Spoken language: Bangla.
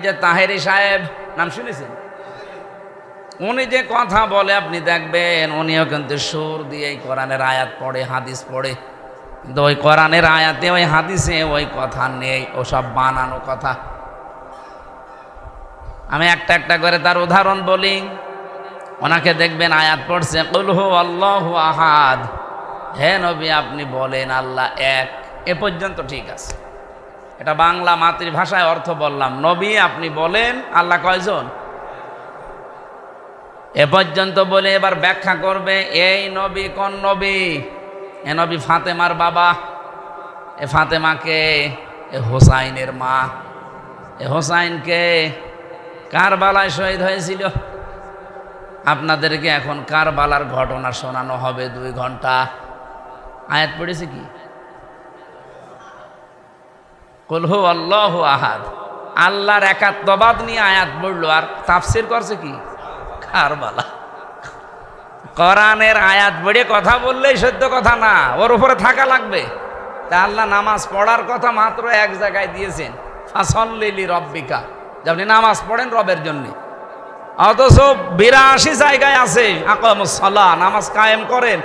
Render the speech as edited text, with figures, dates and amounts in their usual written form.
যে তাহেরি সাহেব নাম শুনেছেন? উনি যে কথা বলে আপনি দেখবেন উনিও কিন্তু সুর দিয়ে কোরআনের আয়াত পড়ে, হাদিস পড়ে, কিন্তু ওই কোরআনের আয়াতে ওই হাদিসে ওই কথা নেই, ওসব বানানো কথা। আমি একটা একটা করে তার উদাহরণ বলি। ওনাকে দেখবেন আয়াত পড়ছে কুল হু আল্লাহু আহাদ, হে নবী আপনি বলেন আল্লাহ এক। এ পর্যন্ত ঠিক আছে, এটা বাংলা মাতৃভাষায় অর্থ বললাম। নবী আপনি বলেন আল্লাহ কয়জন? এ পর্যন্ত বলে এবার ব্যাখ্যা করবে এই নবী কোন নবী? এ নবী ফাতেমার বাবা। এ ফাতেমাকে? এ হোসাইনের মা। এ হোসাইনকে? কারবালায় শহীদ হয়েছিল। আপনাদেরকে এখন কারবালার ঘটনা শোনানো হবে 2 ঘন্টা। আয়াত পড়েছে কি? কুল হু আল্লাহু আহাদ, আল্লাহর একাত্মবাদ নিয়ে আয়াত পড়লো, আর তাফসির করছে কি? কারবালা। কোরআনের আয়াত পড়ে কথা বললেই সত্য কথা না, ওর উপরে থাকা লাগবে। তা আল্লাহ নামাজ পড়ার কথা মাত্র এক জায়গায় দিয়েছেন, ফাসল্লি লিরাব্বিকা, যে আপনি নামাজ পড়েন রবের জন্য। অথচ 82 জায়গায় আছে আকামুস সালাহ, নামাজ কায়েম করেন,